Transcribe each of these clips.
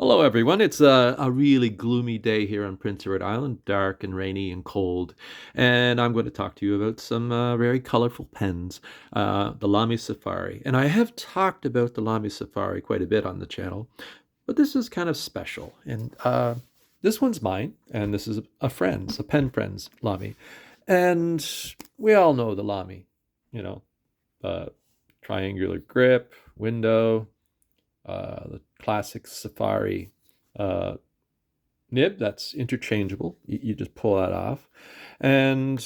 Hello, everyone. It's a really gloomy day here on Prince Edward Island, dark and rainy and cold. And I'm going to talk to you about some very colorful pens, the Lamy Safari. And I have talked about the Lamy Safari quite a bit on the channel, but this is kind of special. And this one's mine, and this is a pen friend's Lamy. And we all know the Lamy, you know, uh, triangular grip, window, the classic Safari uh, nib that's interchangeable. You just pull that off. And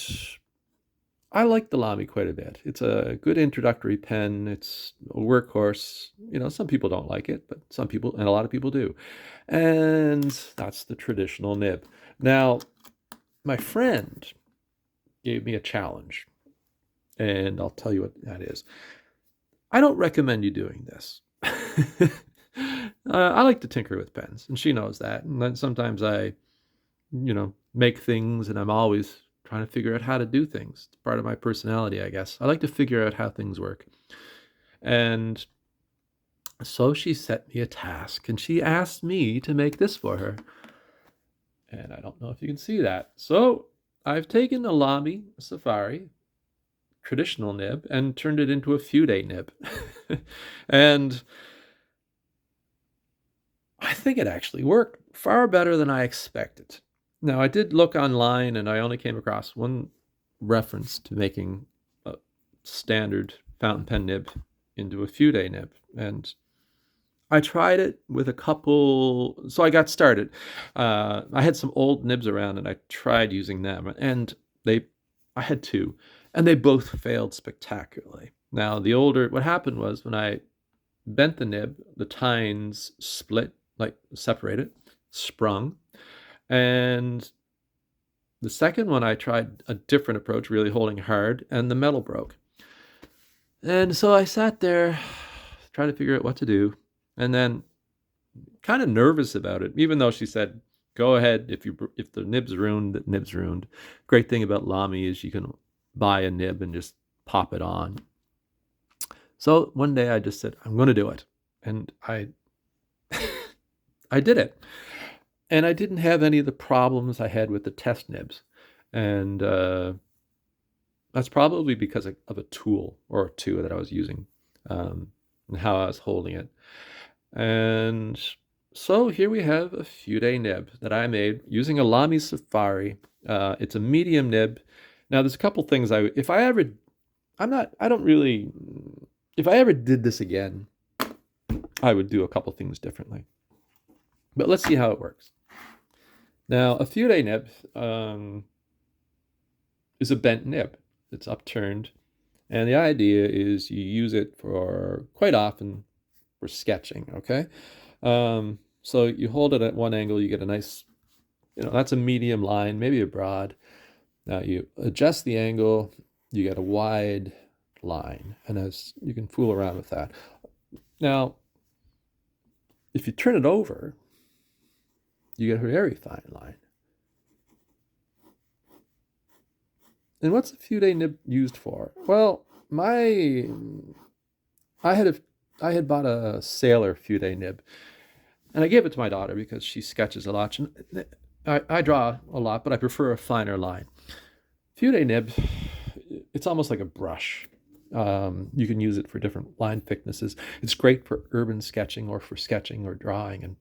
I like the Lamy quite a bit. It's a good introductory pen. It's a workhorse. Some people don't like it, but some people, and a lot of people do. And that's the traditional nib. Now, my friend gave me a challenge, and I'll tell you what that is. I don't recommend you doing this. I like to tinker with pens, and she knows that. And then sometimes I, make things, and I'm always trying to figure out how to do things. It's part of my personality, I guess. I like to figure out how things work. And so she set me a task, and she asked me to make this for her. And I don't know if you can see that. So I've taken a Lamy Safari traditional nib and turned it into a Fude nib. And I think it actually worked far better than I expected. Now, I did look online and I only came across one reference to making a standard fountain pen nib into a Fude nib. And I tried it with a couple, so I got started. I had some old nibs around and I tried using them, and I had two, and they both failed spectacularly. Now, what happened was when I bent the nib, the tines split, like separated, sprung. And the second one, I tried a different approach, really holding hard, and the metal broke. And so I sat there trying to figure out what to do, and then kind of nervous about it, even though she said, go ahead, if the nib's ruined, the nib's ruined. Great thing about Lamy is you can buy a nib and just pop it on. So one day I just said, I'm going to do it. And I did it. And I didn't have any of the problems I had with the test nibs. And that's probably because of a tool or two that I was using, and how I was holding it. And so here we have a Fude nib that I made using a Lamy Safari. It's a medium nib. Now there's a couple things if I ever did this again, I would do a couple things differently. But let's see how it works. Now, a Fude nib is a bent nib. It's upturned. And the idea is you use it for quite often for sketching, okay? So you hold it at one angle, you get a nice, that's a medium line, maybe a broad. Now you adjust the angle, you get a wide line, and as you can fool around with that. Now, if you turn it over, you get a very fine line. And what's a Fude nib used for? Well, I had bought a Sailor Fude nib, and I gave it to my daughter because she sketches a lot. I draw a lot, but I prefer a finer line. Fude nib, it's almost like a brush. You can use it for different line thicknesses. It's great for urban sketching or for sketching or drawing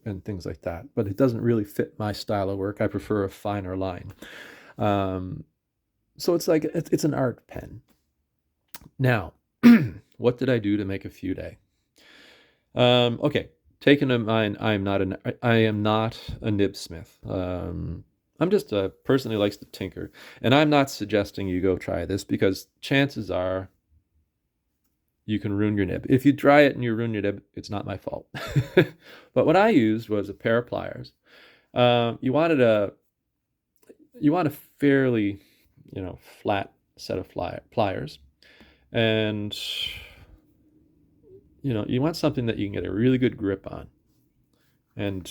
and things like that. But it doesn't really fit my style of work. I prefer a finer line. So it's an art pen. Now, what did I do to make a Fude? Okay, taken in mind, I am not a nibsmith. I'm just a person who likes to tinker, and I'm not suggesting you go try this because chances are you can ruin your nib. If you try it and you ruin your nib, it's not my fault. But what I used was a pair of pliers. You want a fairly, flat set of pliers, and you want something that you can get a really good grip on. And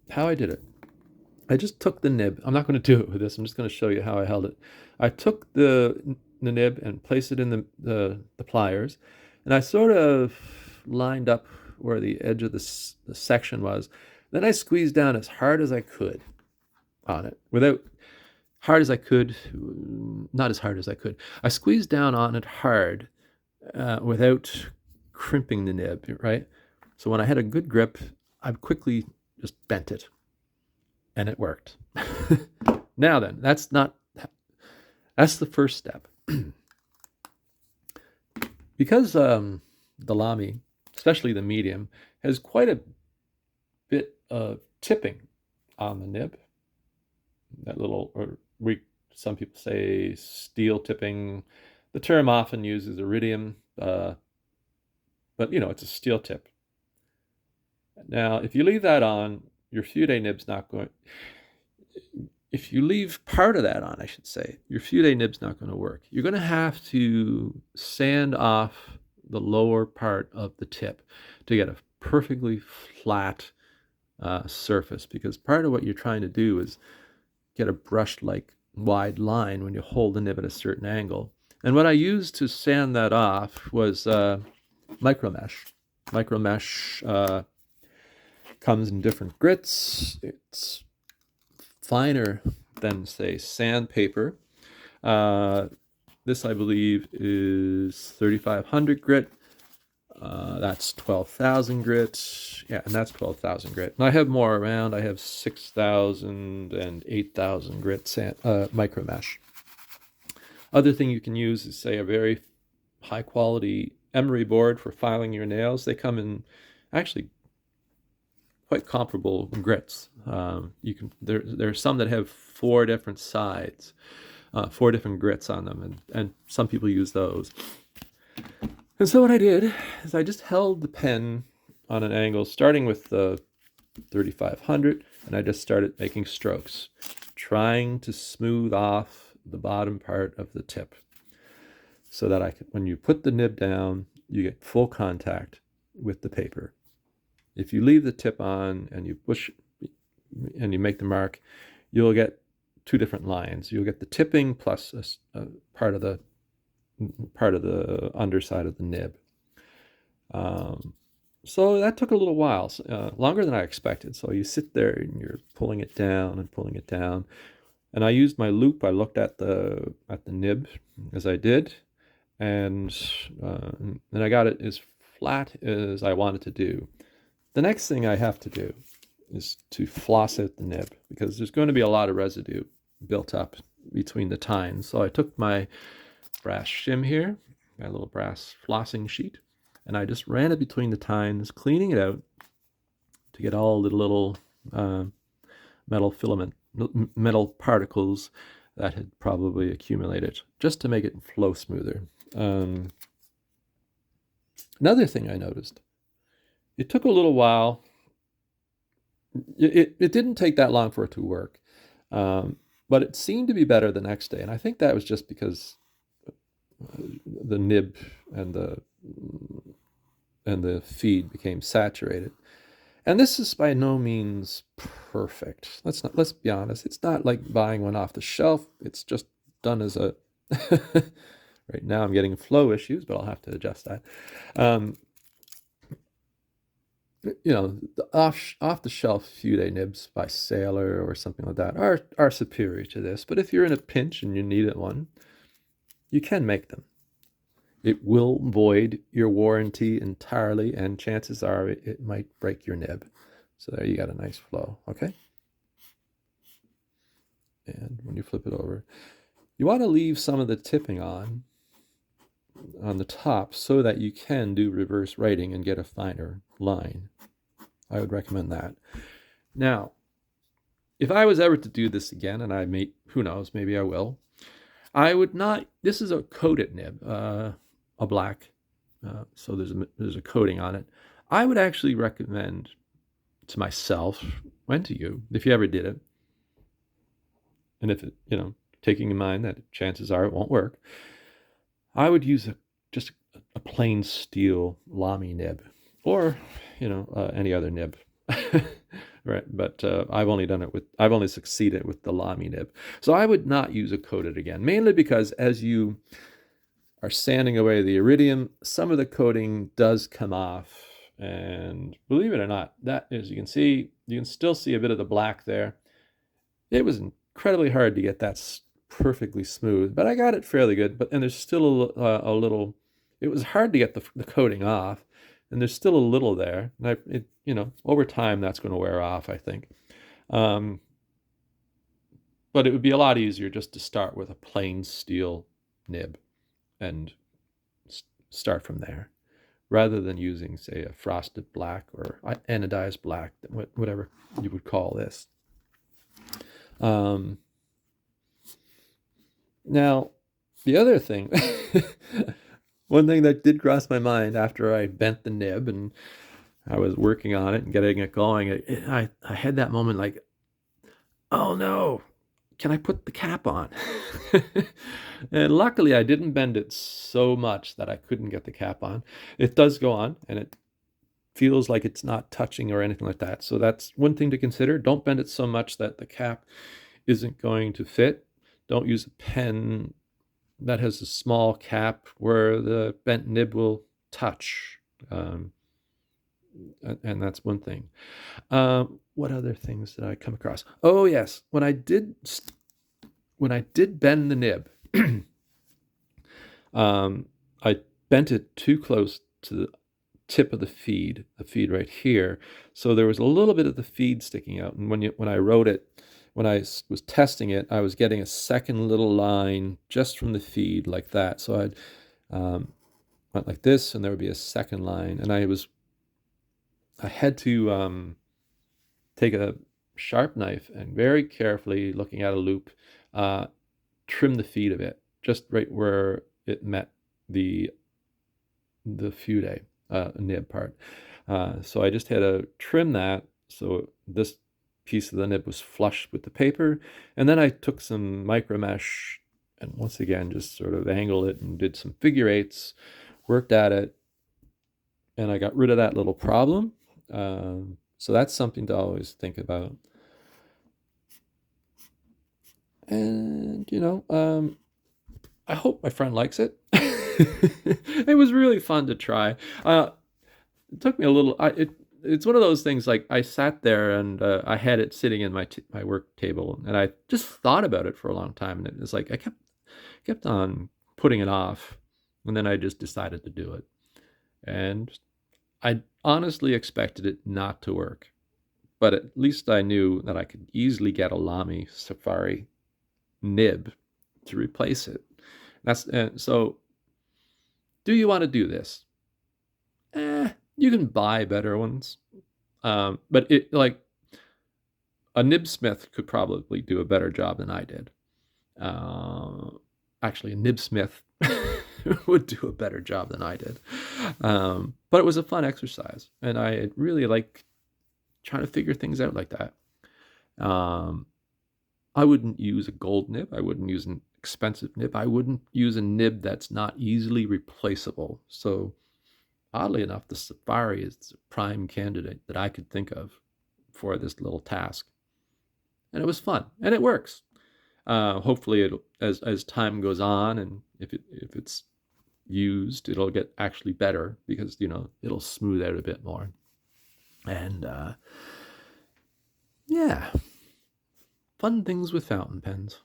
how I did it, I just took the nib. I'm not going to do it with this. I'm just going to show you how I held it. I took the nib and placed it in the pliers, and I sort of lined up where the edge of the section was. Then I squeezed down as hard as I could on it, not as hard as I could. I squeezed down on it hard without crimping the nib, right? So when I had a good grip, I quickly just bent it, and it worked. Now then, that's the first step. Because the Lamy, especially the medium, has quite a bit of tipping on the nib. That little, some people say steel tipping. The term often uses iridium, but it's a steel tip. Now, if you leave that on, your Fude nib's not going. If you leave part of that on, I should say, your Fude nib's not going to work. You're going to have to sand off the lower part of the tip to get a perfectly flat surface, because part of what you're trying to do is get a brushed-like wide line when you hold the nib at a certain angle. And what I used to sand that off was micromesh. Micromesh comes in different grits. It's finer than, say, sandpaper. This, I believe, is 3500 grit. That's 12,000 grit. Yeah, and that's 12,000 grit. And I have more around. I have 6,000 and 8,000 grit micromesh. Other thing you can use is, say, a very high quality emery board for filing your nails. They come in actually quite comparable grits. There are some that have 4 different sides, 4 different grits on them, and some people use those. And so what I did is I just held the pen on an angle, starting with the 3500, and I just started making strokes, trying to smooth off the bottom part of the tip, so that when you put the nib down, you get full contact with the paper. If you leave the tip on and you push and you make the mark, you'll get 2 different lines. You'll get the tipping plus a part of the underside of the nib. So that took a little while, longer than I expected. So you sit there and you're pulling it down and pulling it down. And I used my loop. I looked at the nib as I did, and I got it as flat as I wanted to do. The next thing I have to do is to floss out the nib, because there's going to be a lot of residue built up between the tines. So I took my brass shim here, my little brass flossing sheet, and I just ran it between the tines, cleaning it out to get all the little metal particles that had probably accumulated, just to make it flow smoother. Another thing I noticed, it took a little while. It didn't take that long for it to work, but it seemed to be better the next day, and I think that was just because the nib and the feed became saturated. And this is by no means perfect. Let's be honest. It's not like buying one off the shelf. It's just done as a right now I'm getting flow issues, but I'll have to adjust that. The off the shelf Fude nibs by Sailor or something like that are superior to this. But if you're in a pinch and you need one, you can make them. It will void your warranty entirely, and chances are it might break your nib. So there you got a nice flow, okay? And when you flip it over, you want to leave some of the tipping on the top so that you can do reverse writing and get a finer line. I would recommend that. Now, if I was ever to do this again, and who knows, maybe I will, I would not. This is a coated nib, a black, so there's a coating on it. I would actually recommend to myself and to you, if you ever did it, and if it, taking in mind that chances are it won't work, I would use just a plain steel Lamy nib, or any other nib. Right, but I've only succeeded with the Lamy nib. So I would not use a coated again, mainly because as you are sanding away the iridium, some of the coating does come off And believe it or not, that, as you can see, you can still see a bit of the black there. It was incredibly hard to get that perfectly smooth, but I got it fairly good. But and there's still a little. It was hard to get the coating off, and there's still a little there. And over time that's going to wear off, I think. But it would be a lot easier just to start with a plain steel nib and start from there, rather than using, say, a frosted black or anodized black, whatever you would call this. Now, the other thing, one thing that did cross my mind after I bent the nib and I was working on it and getting it going, I had that moment like, oh no, can I put the cap on? And luckily I didn't bend it so much that I couldn't get the cap on. It does go on, and it feels like it's not touching or anything like that. So that's one thing to consider. Don't bend it so much that the cap isn't going to fit. Don't use a pen that has a small cap where the bent nib will touch. And that's one thing. What other things did I come across? Oh yes, when I did bend the nib, I bent it too close to the tip of the feed right here, so there was a little bit of the feed sticking out. And when I wrote it, when I was testing it, I was getting a second little line just from the feed like that. So I'd went like this, and there would be a second line, and I had to take a sharp knife and very carefully, looking at a loop, trim the feed a bit, just right where it met the Fude nib part. So I just had to trim that so this piece of the nib was flush with the paper, and then I took some micro mesh and once again just sort of angled it and did some figure eights, worked at it, and I got rid of that little problem. So that's something to always think about. And I hope my friend likes it. It was really fun to try. It took me a little. It's one of those things, like I sat there and I had it sitting in my work table, and I just thought about it for a long time, and it was like I kept on putting it off, and then I just decided to do it. And I honestly expected it not to work, but at least I knew that I could easily get a Lamy Safari nib to replace it. So. Do you want to do this? You can buy better ones, but like a nibsmith could probably do a better job than I did. Actually, a nibsmith would do a better job than I did. But it was a fun exercise, and I really like trying to figure things out like that. I wouldn't use a gold nib. I wouldn't use an expensive nib. I wouldn't use a nib that's not easily replaceable. So oddly enough, the Safari is a prime candidate that I could think of for this little task. And it was fun, and it works. Hopefully, as time goes on, and if it's used, it'll get actually better, because it'll smooth out a bit more. And yeah, fun things with fountain pens.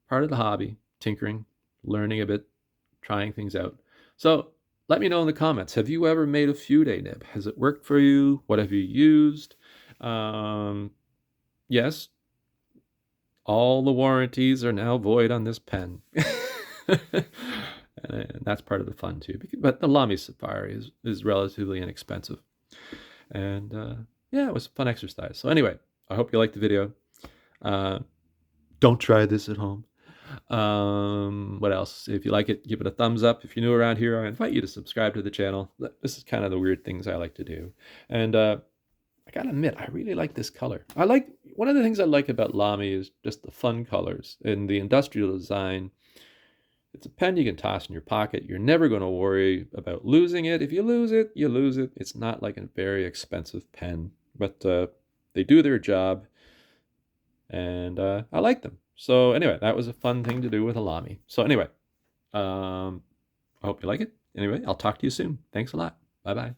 Part of the hobby, tinkering, learning a bit, trying things out. So let me know in the comments. Have you ever made a Fude nib? Has it worked for you? What have you used? Yes, all the warranties are now void on this pen. And that's part of the fun too. But the Lamy Safari is relatively inexpensive. And yeah, it was a fun exercise. So anyway, I hope you liked the video. Don't try this at home. What else? If you like it, give it a thumbs up. If you're new around here, I invite you to subscribe to the channel. This is kind of the weird things I like to do. And I gotta admit, I really like this color. One of the things I like about Lamy is just the fun colors and the industrial design. It's a pen you can toss in your pocket. You're never going to worry about losing it. If you lose it, you lose it. It's not like a very expensive pen, but they do their job, and I like them. So anyway, that was a fun thing to do with a Lamy. So anyway, I hope you like it. Anyway, I'll talk to you soon. Thanks a lot. Bye-bye.